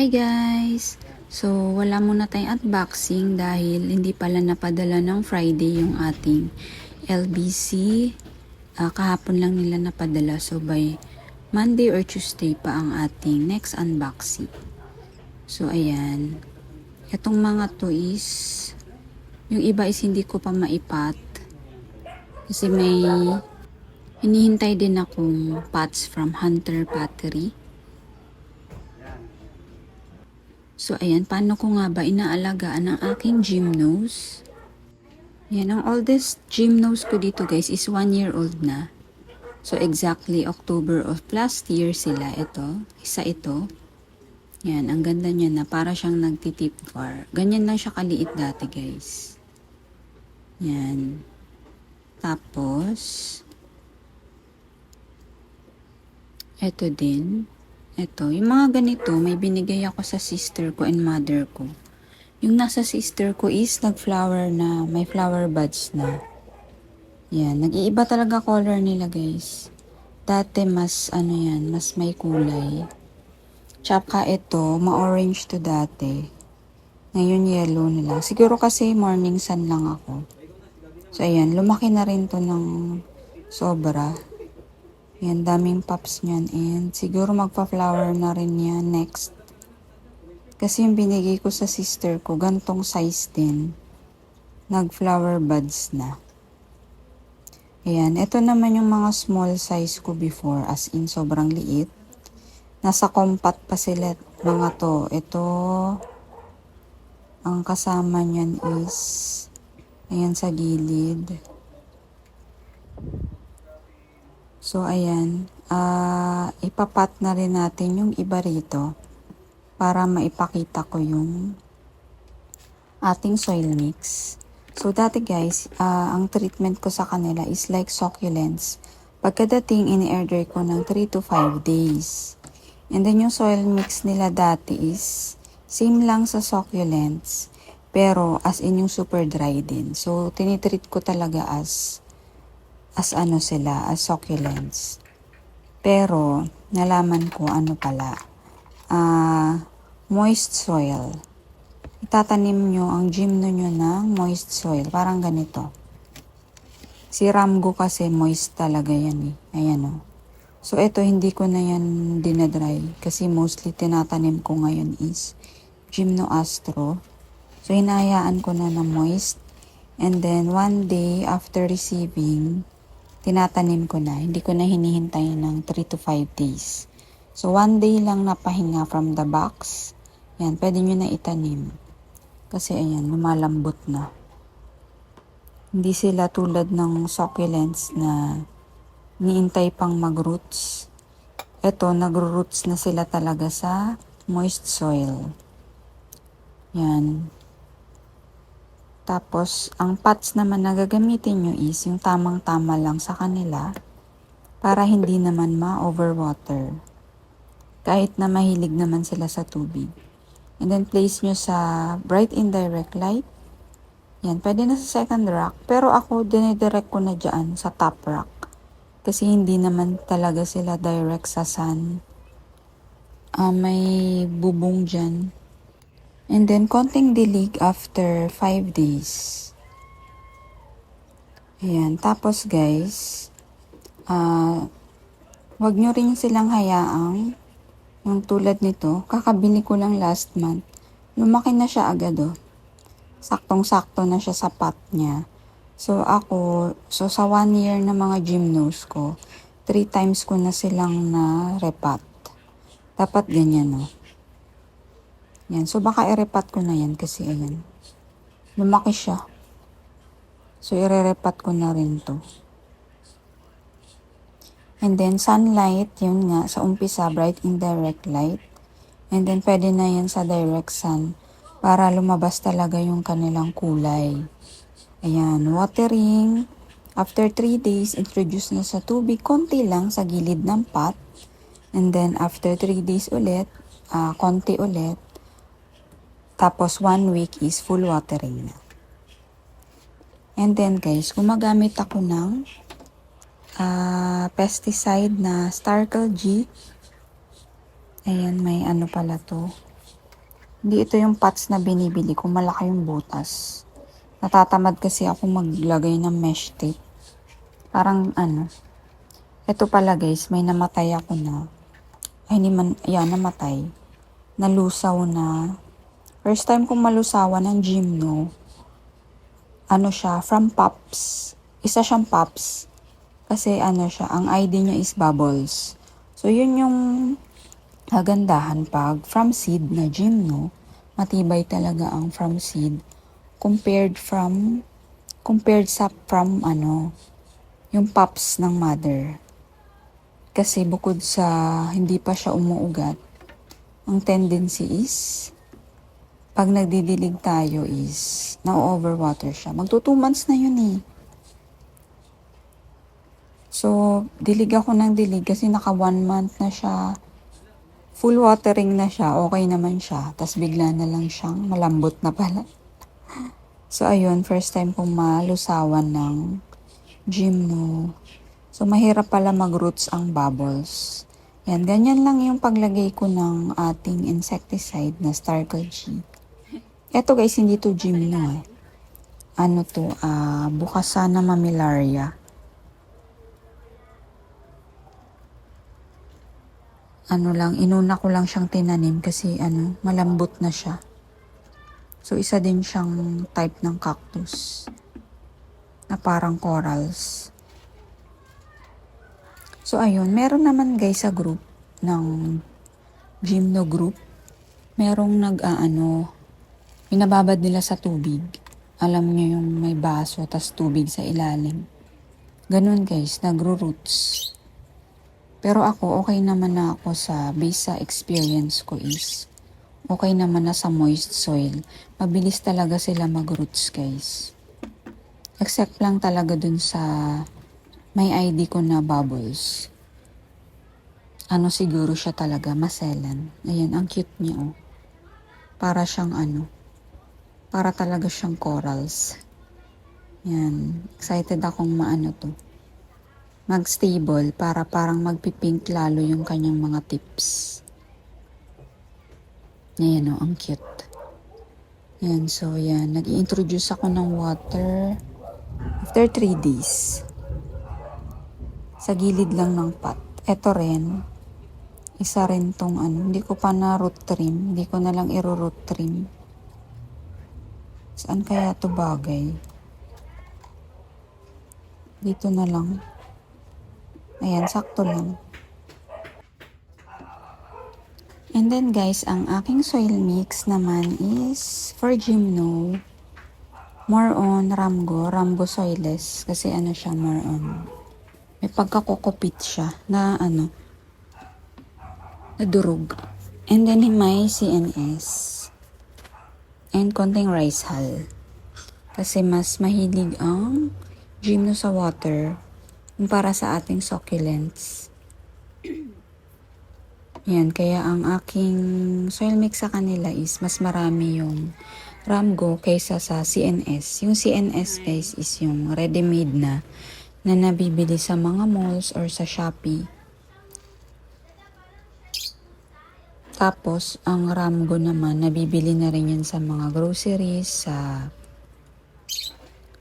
Hi guys! So, wala muna tayong unboxing dahil hindi pala napadala ng Friday yung ating LBC. Kahapon lang nila napadala. So, by Monday or Tuesday pa ang ating next unboxing. So, ayan. Itong mga to is, yung iba is hindi ko pa maipat. Kasi may hinihintay din akong pots from Hunter Pottery. So, ayan, paano ko nga ba inaalagaan ang aking gymnose? Yan, ang oldest gymnose ko dito guys is 1 year old na. So, exactly October of last year sila. Ito, isa ito. Yan, ang ganda niya na para siyang nagtitip war. Ganyan lang siya kaliit dati guys. Yan. Tapos, ito din. Ito, yung mga ganito, may binigay ako sa sister ko and mother ko. Yung nasa sister ko is nag-flower na, may flower buds na. Yan, nag-iiba talaga color nila guys. Dati mas, mas may kulay. Tsaka ito, ma-orange to dati. Ngayon yellow na lang. Siguro kasi morning sun lang ako. So ayan, lumaki na rin to ng sobra. Yan, daming pops niyan and siguro magpa-flower na rin yan next. Kasi yung binigay ko sa sister ko, gantong size din. Nag-flower buds na. Ayan, ito naman yung mga small size ko before, as in sobrang liit. Nasa compact pa sila mga to. Ito, ang kasama niyan is, ayan sa gilid. So, ayan, ipapat na rin natin yung iba rito para maipakita ko yung ating soil mix. So, dati guys, ang treatment ko sa kanila is like succulents. Pagkadating, ini-order ko ng 3 to 5 days. And then, yung soil mix nila dati is same lang sa succulents, pero as in yung super dry din. So, tinitreat ko talaga as succulents. Pero, nalaman ko pala, moist soil. Itatanim nyo ang gymno nyo ng moist soil. Parang ganito. Si Ramgo kasi moist talaga yan eh. Ayan o. So, ito hindi ko na yan dinadry. Kasi mostly tinatanim ko ngayon is Gymno Astro. So, hinahayaan ko na moist. And then, one day after receiving, tinatanim ko na. Hindi ko na hinihintay ng 3 to 5 days. So, one day lang napahinga from the box. Yan, pwede nyo na itanim. Kasi, ayan, lumalambot na. Hindi sila tulad ng succulents na niintay pang mag-roots. Ito, nag-roots na sila talaga sa moist soil. Yan. Tapos, ang pots naman na gagamitin nyo is yung tamang-tama lang sa kanila para hindi naman ma-overwater. Kahit na mahilig naman sila sa tubig. And then, place nyo sa bright indirect light. Yan, pwede na sa second rack. Pero ako, dinidirect ko na dyan sa top rack. Kasi hindi naman talaga sila direct sa sun. May bubong dyan. And then, konting dilig after 5 days. Ayan. Tapos, guys, wag nyo rin silang hayaang yung tulad nito. Kakabili ko lang last month. Lumaki na siya agad, oh. Saktong-sakto na siya sa pot niya. So, sa 1 year na mga gymnos ko, 3 times ko na silang na-repot. Dapat ganyan, oh. Yan. So, baka i-repat ko na yan kasi, ayan. Lumaki siya. So, i-repat ko na rin to. And then, sunlight, yun nga, sa umpisa, bright indirect light. And then, pwede na yan sa direct sun para lumabas talaga yung kanilang kulay. Ayan, watering. After 3 days, introduce na sa tubig, konti lang sa gilid ng pot. And then, after 3 days ulit, konti ulit. Tapos 1 week is full watering na. And then guys, gumagamit ako ng pesticide na Starkle G. Ayan, may pala to. Hindi ito yung pots na binibili ko. Malaki yung butas. Natatamad kasi ako maglagay ng mesh tape. Parang ano. Ito pala guys, may namatay ako na. Ay, hindi man, yan, namatay. Nalusaw na. First time kong malusawan ng Gymno. Ano siya, from Pops. Isa siyang Pops. Kasi ano siya, ang ID niya is Bubbles. So, yun yung kagandahan pag from seed na Gymno. Matibay talaga ang from seed. Compared sa from ano, yung Pops ng mother. Kasi bukod sa hindi pa siya umuugat, ang tendency is, pag nagdidilig tayo is, na-overwater siya. Magto 2 months na yun eh. So, dilig ako ng dilig kasi naka 1 month na siya. Full watering na siya, okay naman siya. Tapos bigla na lang siyang malambot na pala. So, ayun, first time kong malusawan ng Gymno. So, mahirap pala mag-roots ang bubbles. Yan, ganyan lang yung paglagay ko ng ating insecticide na Starkle G. Eto guys, hindi to Gymno eh. Ano to, Bucasana mammillaria. Ano lang, inuna ko lang siyang tinanim kasi ano, malambot na siya. So, isa din siyang type ng cactus na parang corals. So, ayun. Meron naman guys sa group ng Gymno group. Merong pinababad nila sa tubig. Alam niyo yung may baso tas tubig sa ilalim. Ganun guys, nagro-roots. Pero ako, okay naman na ako based sa experience ko is, okay naman na sa moist soil. Mabilis talaga sila mag-roots guys. Except lang talaga dun sa may ID ko na bubbles. Ano siguro siya talaga, maselan. Ayan, ang cute niya oh. Para siyang para talaga siyang corals. Yan, excited akong mag-stable para parang magpipink lalo yung kanyang mga tips. Ayan oh, ang cute. Yan, so yan, nag-i-introduce ako ng water after 3 days. Sa gilid lang ng pot. Ito rin, isa rin tong hindi ko pa na root trim. Hindi ko na lang i-root trim. Saan kaya to bagay? Dito na lang. Ayan, sakto lang. And then guys, ang aking soil mix naman is for Gymno. More on Rambo soilless. Kasi siya, more on. May pagkakukupit siya na na durog. And then may CNS. And konting rice hull. Kasi mas mahilig ang Gymno sa water para sa ating succulents. Yan, kaya ang aking soil mix sa kanila is mas marami yung Ramgo kaysa sa CNS. Yung CNS guys is yung ready-made na nabibili sa mga malls or sa Shopee. Tapos, ang Ramgo naman, nabibili na rin yan sa mga groceries,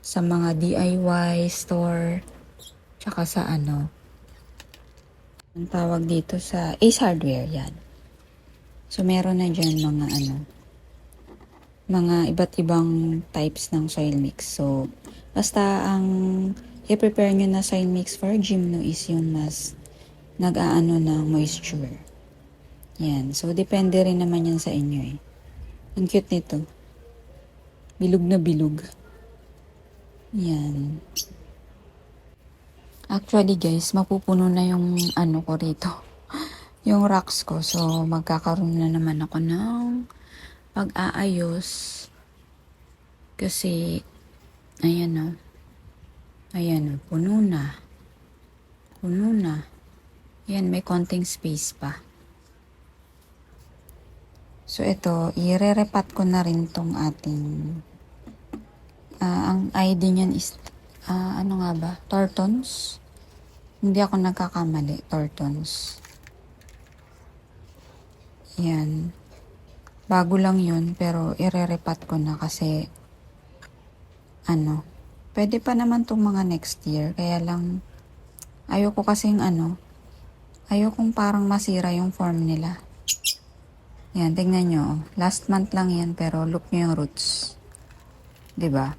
sa mga DIY store, tsaka sa ang tawag dito sa Ace Hardware, yan. So, meron na dyan mga iba't ibang types ng soil mix. So, basta ang i-prepare nyo na soil mix for Gymno is yung mas nag-aano ng moisture. Yan. So, depende rin naman yan sa inyo eh. Ang cute nito. Bilog na bilog. Yan. Actually guys, mapupuno na yung ko rito. Yung racks ko. So, magkakaroon na naman ako ng pag-aayos. Kasi, ayan o. Ayan o, puno na. Puno na. Ayan, may konting space pa. So, ito, i-re-repat ko na rin tong ating, ang ID niyan is, ano nga ba? Tortons? Hindi ako nagkakamali. Tortons. Yan. Bago lang yun, pero ire-repat ko na kasi, pwede pa naman tong mga next year. Kaya lang, ayoko kasing ayokong parang masira yung form nila. Yan, tingnan nyo. Last month lang yan, pero look nyo yung roots. 'Di ba?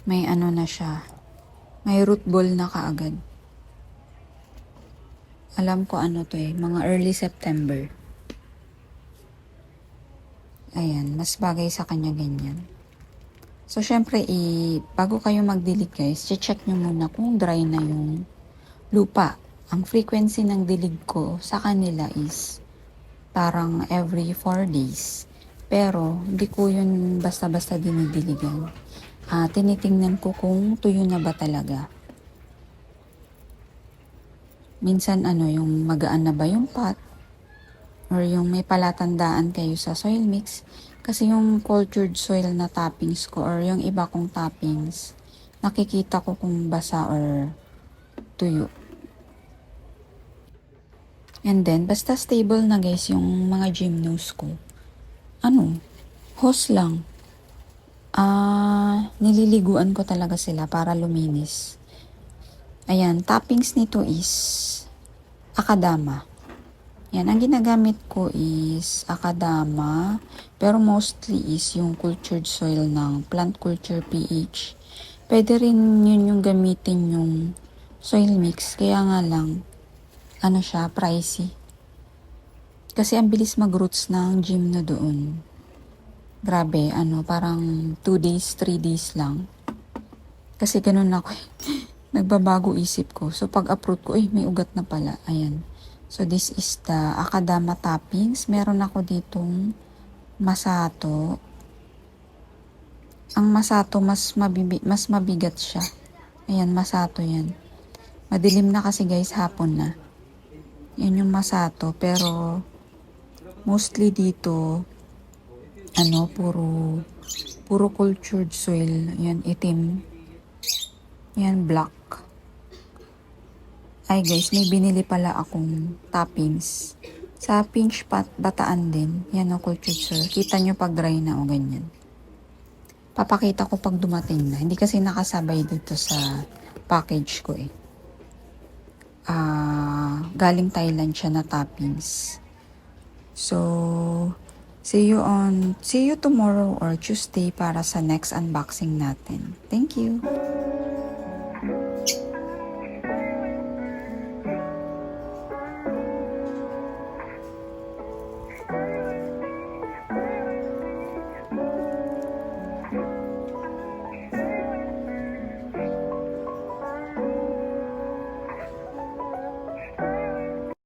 May na siya. May root ball na kaagad. Alam ko to mga early September. Ayan, mas bagay sa kanya ganyan. So, syempre, bago kayo magdilig guys, check nyo muna kung dry na yung lupa. Ang frequency ng dilig ko sa kanila is parang every 4 days. Pero, hindi ko yun basta-basta dinidiligan. Tinitingnan ko kung tuyo na ba talaga. Minsan, yung magaan na ba yung pot, or yung may palatandaan kayo sa soil mix. Kasi yung cultured soil na toppings ko or yung iba kong toppings, nakikita ko kung basa or tuyo. And then, basta stable na guys yung mga gymnos ko. Hose lang. Nililiguan ko talaga sila para luminis. Ayan, toppings nito is akadama. Yan, ang ginagamit ko is akadama, pero mostly is yung cultured soil ng plant culture PH. Pwede rin yun yung gamitin yung soil mix, kaya nga lang, siya, pricey. Kasi ang bilis mag-roots ng gym na doon. Grabe, parang 2 days, 3 days lang. Kasi ganun ako, nagbabago isip ko. So, pag-uproot ko, may ugat na pala. Ayan. So, this is the akadama toppings. Meron ako ditong masato. Ang masato, mas mabigat siya. Ayan, masato yan. Madilim na kasi guys, hapon na. Yan yung masato. Pero, mostly dito, puro cultured soil. Yan, itim. Yan, black. Ay guys, may binili pala akong toppings. Sa pinch pot, bataan din. Yan ang cultured soil. Kita nyo pag dry na o ganyan. Papakita ko pag dumating na. Hindi kasi nakasabay dito sa package ko eh. Galing Thailand siya na toppings. So, see you tomorrow or Tuesday para sa next unboxing natin. Thank you!